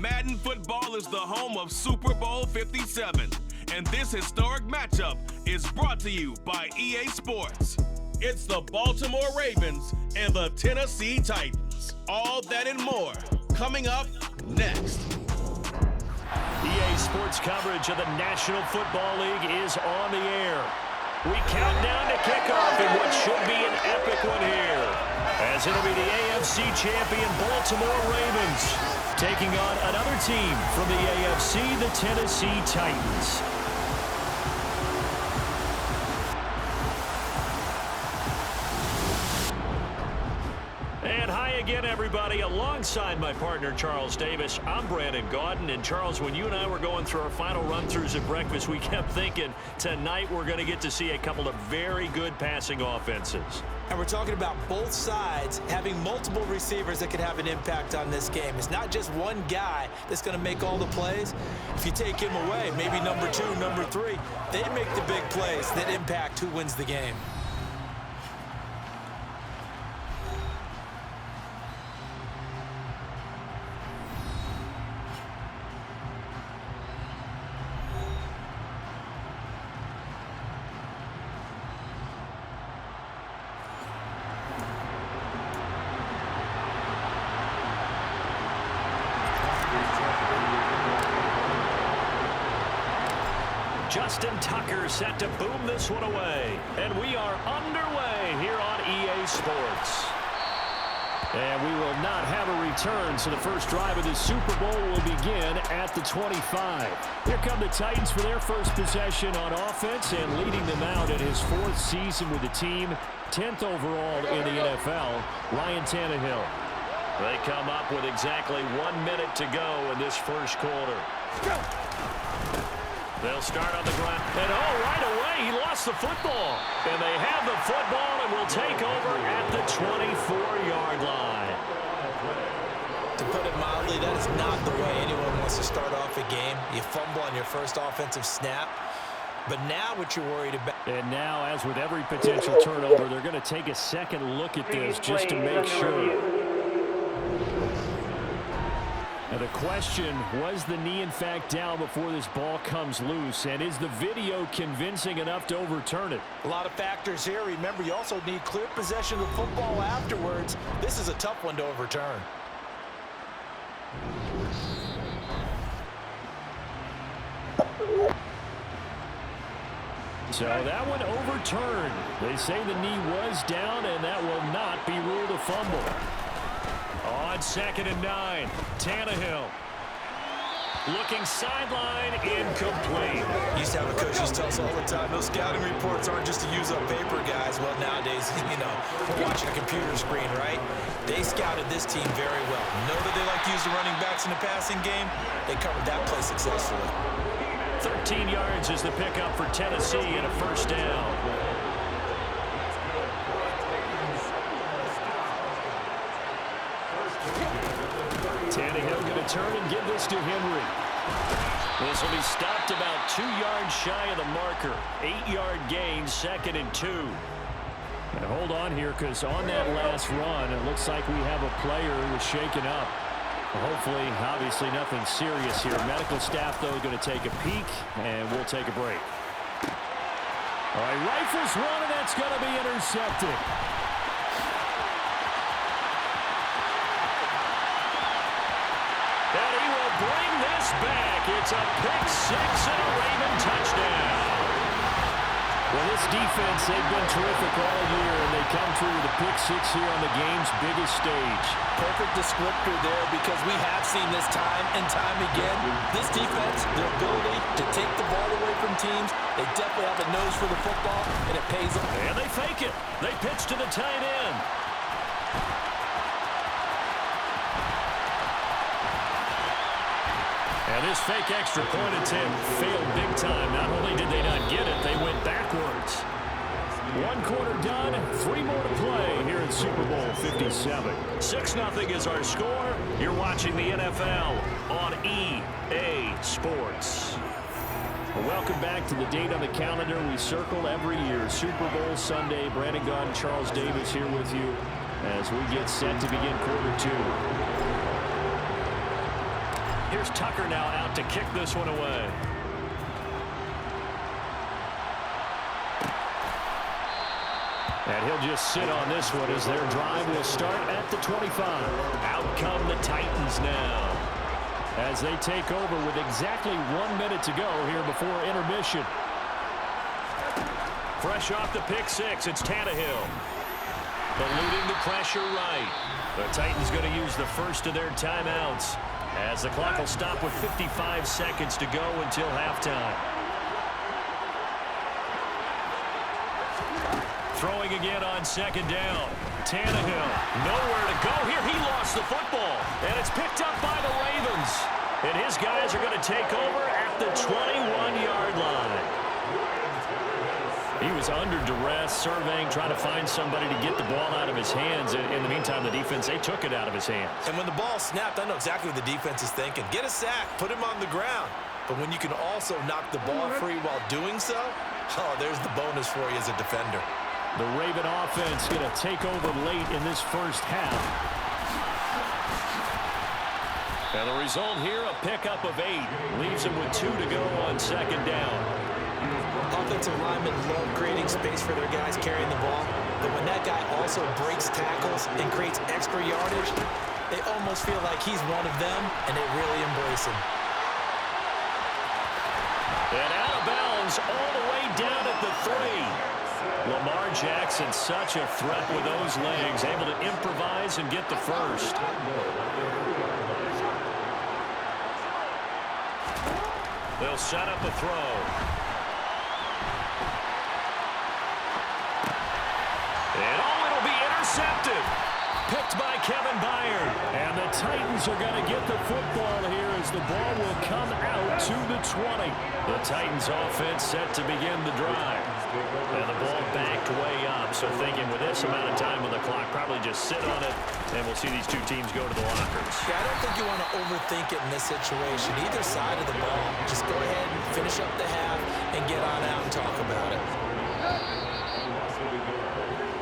Madden football is the home of Super Bowl 57, and this historic matchup is brought to you by EA Sports. It's the Baltimore Ravens and the Tennessee Titans. All that and more coming up next. EA Sports coverage of the National Football League is on the air. We count down to kickoff in what should be an epic one here, as it'll be the AFC champion Baltimore Ravens taking on another team from the AFC, the Tennessee Titans. And hi again, everybody. Alongside my partner, Charles Davis, I'm Brandon Gaudin. And Charles, when you and I were going through our final run-throughs at breakfast, we kept thinking tonight we're going to get to see a couple of very good passing offenses. And we're talking about both sides having multiple receivers that could have an impact on this game. It's not just one guy that's going to make all the plays. If you take him away, maybe number 2, number 3, they make the big plays that impact who wins the game. Justin Tucker set to boom this one away. And we are underway here on EA Sports. And we will not have a return, so the first drive of the Super Bowl will begin at the 25. Here come the Titans for their first possession on offense, and leading them out in his 4th season with the team, 10th overall in the NFL, Ryan Tannehill. They come up with exactly 1 minute to go in this first quarter. Go! They'll start on the ground. And right away, he lost the football. And they have the football and will take over at the 24-yard line. To put it mildly, that is not the way anyone wants to start off a game. You fumble on your first offensive snap. But now what you're worried about. And now, as with every potential turnover, they're going to take a second look at this just to make sure. Now the question, was the knee in fact down before this ball comes loose? And is the video convincing enough to overturn it? A lot of factors here. Remember, you also need clear possession of the football afterwards. This is a tough one to overturn. So that one overturned. They say the knee was down, and that will not be ruled a fumble. On 2nd and 9, Tannehill. Looking sideline, incomplete. Used to have a coach who tells us all the time, those scouting reports aren't just to use up paper, guys. Well, nowadays, we're watching a computer screen, right? They scouted this team very well. Know that they like to use the running backs in the passing game. They covered that play successfully. 13 yards is the pickup for Tennessee and a first down. Tannehill going to turn and give this to Henry. This will be stopped about 2 yards shy of the marker. 8-yard gain, 2nd and 2. And hold on here, because on that last run, it looks like we have a player who was shaken up. Hopefully, obviously nothing serious here. Medical staff, though, going to take a peek, and we'll take a break. All right, rifles one, and that's going to be intercepted. And he will bring this back. It's a pick-6 and a Raven touchdown. Well, this defense, they've been terrific all year, and they come through with a pick-6 here on the game's biggest stage. Perfect descriptor there, because we have seen this time and time again. This defense, their ability to take the ball away from teams, they definitely have a nose for the football, and it pays them. And they fake it. They pitch to the tight end. And this fake extra point attempt failed big time. Not only did they not get it, they went backwards. 1 quarter done, 3 more to play here in Super Bowl 57. 6-0 is our score. You're watching the NFL on EA Sports. Well, welcome back to the date on the calendar we circle every year. Super Bowl Sunday. Brandon Gaudin, Charles Davis here with you as we get set to begin quarter 2. Here's Tucker now out to kick this one away. And he'll just sit on this one as their drive will start at the 25. Out come the Titans now as they take over with exactly 1 minute to go here before intermission. Fresh off the pick six, it's Tannehill. Eluding the pressure right. The Titans going to use the first of their timeouts as the clock will stop with 55 seconds to go until halftime. Throwing again on second down. Tannehill, nowhere to go here. He lost the football, and it's picked up by the Ravens. And his guys are going to take over at the 21-yard line. He was under duress, surveying, trying to find somebody to get the ball out of his hands. In the meantime, the defense, they took it out of his hands. And when the ball snapped, I know exactly what the defense is thinking. Get a sack, put him on the ground. But when you can also knock the ball free while doing so, oh, there's the bonus for you as a defender. The Raven offense going to take over late in this first half. And the result here, a pickup of 8. Leaves him with 2 to go on second down. Offensive linemen love creating space for their guys carrying the ball. But when that guy also breaks tackles and creates extra yardage, they almost feel like he's one of them, and they really embrace him. And out of bounds all the way down at the 3. Lamar Jackson, such a threat with those legs, able to improvise and get the first. They'll set up a throw. And it'll be intercepted. Picked by Kevin Byard. And the Titans are going to get the football here as the ball will come out to the 20. The Titans offense set to begin the drive. And the ball backed way up. So thinking with this amount of time on the clock, probably just sit on it, and we'll see these two teams go to the lockers. Yeah, I don't think you want to overthink it in this situation. Either side of the ball, just go ahead and finish up the half and get on out and talk about it.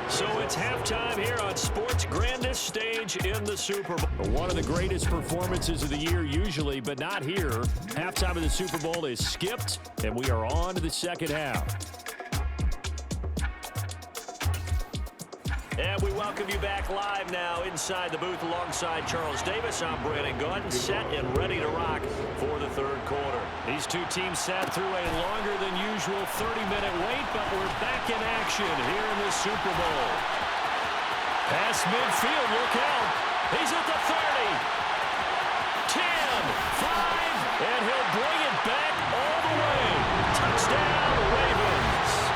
So it's halftime here on sports' grandest stage in the Super Bowl. One of the greatest performances of the year usually, but not here. Halftime of the Super Bowl is skipped, and we are on to the second half. And we welcome you back live now inside the booth alongside Charles Davis. I'm Brandon Gaudin, set and ready to rock for the third quarter. These two teams sat through a longer than usual 30-minute wait, but we're back in action here in the Super Bowl. Past midfield, look out. He's at the 30. 10, 5, and he'll bring it back all the way. Touchdown, Ravens.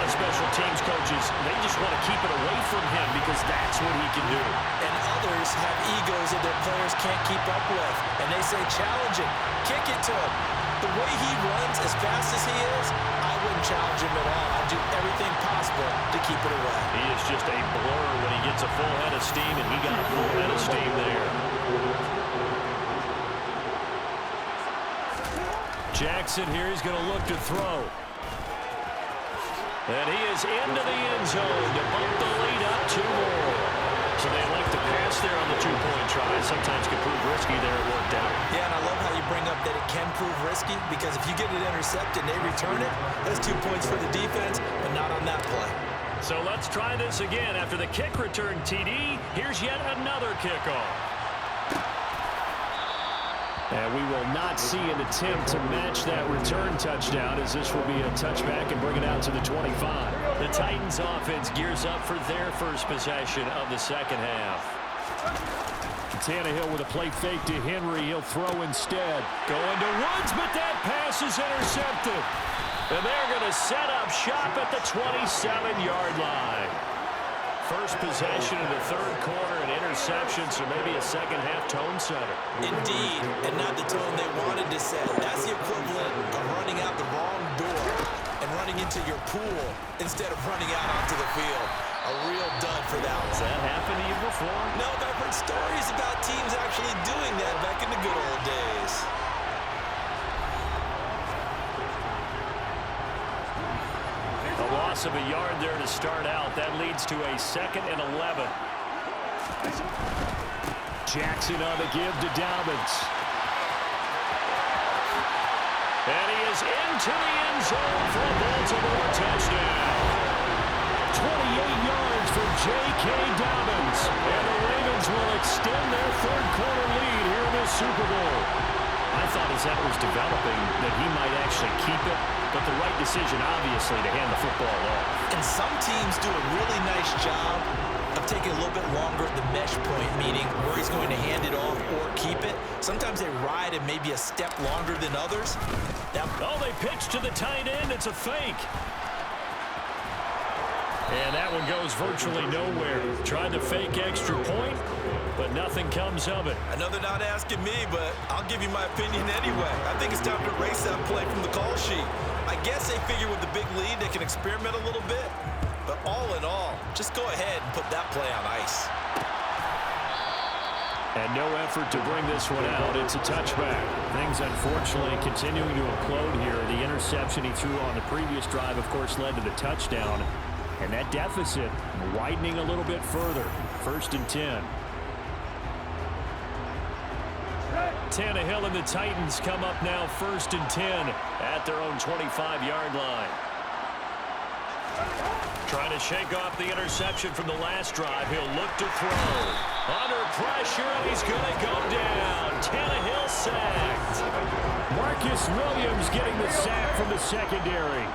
Special teams coaches, they just want to keep it away from him because that's what he can do. And others have egos that their players can't keep up with. And they say, challenge him, kick it to him. The way he runs as fast as he is, I wouldn't challenge him at all. I'd do everything possible to keep it away. He is just a blur when he gets a full head of steam, and he got a full head of steam there. Jackson here, he's going to look to throw. And he is into the end zone to bump the lead up 2 more. So they like to pass there on the two-point try. Sometimes can prove risky there. It worked out. Yeah, and I love how you bring up that it can prove risky because if you get it intercepted and they return it, that's 2 points for the defense, but not on that play. So let's try this again. After the kick return TD, here's yet another kickoff. And we will not see an attempt to match that return touchdown as this will be a touchback and bring it out to the 25. The Titans offense gears up for their first possession of the second half. Tannehill with a play fake to Henry. He'll throw instead. Going to Woods, but that pass is intercepted. And they're going to set up shop at the 27-yard line. First possession of the third quarter, an interception, so maybe a second-half tone setter. Indeed, and not the tone they wanted to set. That's the equivalent of running out the wrong door and running into your pool instead of running out onto the field. A real dud for that one. Has that happened to you before? No, but I've heard stories about teams actually doing that back in the good old days. A loss of a yard there to start out. That leads to a 2nd and 11. Jackson on the give to Dobbins. And he is into the end zone for a Baltimore touchdown. 28 yards for J.K. Dobbins. And the Ravens will extend their third-quarter lead here in this Super Bowl. I thought as that was developing that he might actually keep it, but the right decision, obviously, to hand the football off. And some teams do a really nice job of taking a little bit longer at the mesh point, meaning where he's going to hand it off or keep it. Sometimes they ride it maybe a step longer than others. They pitch to the tight end. It's a fake. And that one goes virtually nowhere. Tried to fake extra point, but nothing comes of it. I know they're not asking me, but I'll give you my opinion anyway. I think it's time to erase that play from the call sheet. I guess they figure with the big lead they can experiment a little bit. But all in all, just go ahead and put that play on ice. And no effort to bring this one out. It's a touchback. Things, unfortunately, continuing to implode here. The interception he threw on the previous drive, of course, led to the touchdown. And that deficit widening a little bit further. 1st and 10. Tannehill and the Titans come up now 1st and 10 at their own 25-yard line. Trying to shake off the interception from the last drive. He'll look to throw. Under pressure, and he's going to go down. Tannehill sacked. Marcus Williams getting the sack from the secondary.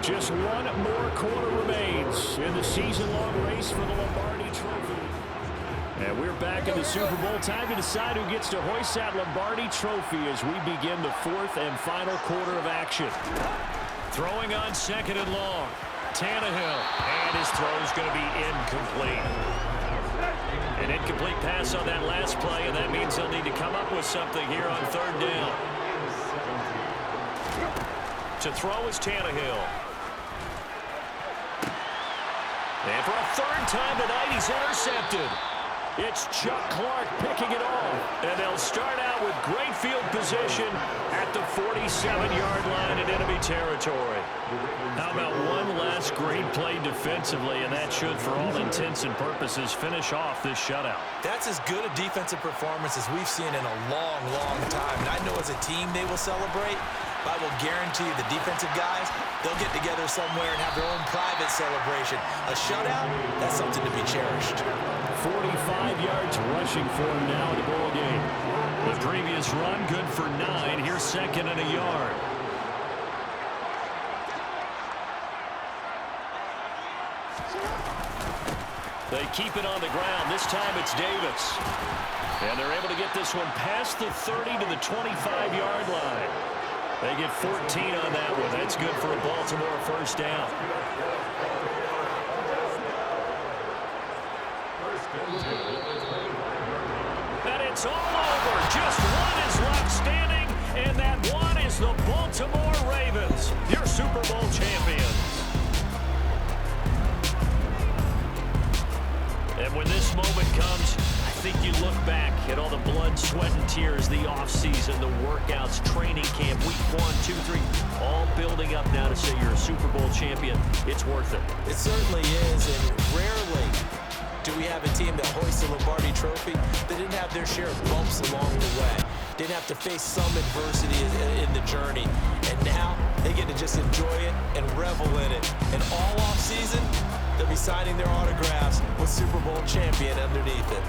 Just one more quarter remains in the season-long race for the Lombardi Trophy. And we're back in the Super Bowl. Time to decide who gets to hoist that Lombardi Trophy as we begin the 4th and final quarter of action. Throwing on 2nd and long. Tannehill. And his throw is going to be incomplete. An incomplete pass on that last play, and that means they'll need to come up with something here on 3rd down. To throw is Tannehill. And for a 3rd time tonight, he's intercepted. It's Chuck Clark picking it off. And they'll start out with great field position at the 47-yard line in enemy territory. How about one last great play defensively, and that should, for all intents and purposes, finish off this shutout. That's as good a defensive performance as we've seen in a long, long time. And I know as a team they will celebrate. I will guarantee you the defensive guys, they'll get together somewhere and have their own private celebration. A shutout, that's something to be cherished. 45 yards rushing for him now in the ball game. The previous run, good for 9. Here's 2nd and a yard. They keep it on the ground. This time it's Davis. And they're able to get this one past the 30 to the 25-yard line. They get 14 on that one. That's good for a Baltimore 1st down. And it's all over. Just one is left standing, and that one is the Baltimore Ravens, your Super Bowl champions. And when this moment comes, I think you look back at all the blood, sweat, and tears, the offseason, the workouts, training camp, week 1, 2, 3, all building up now to say you're a Super Bowl champion. It's worth it. It certainly is, and rarely do we have a team that hoists the Lombardi Trophy that didn't have their share of bumps along the way, didn't have to face some adversity in the journey, and now they get to just enjoy it and revel in it. And all offseason, they'll be signing their autographs with Super Bowl champion underneath it.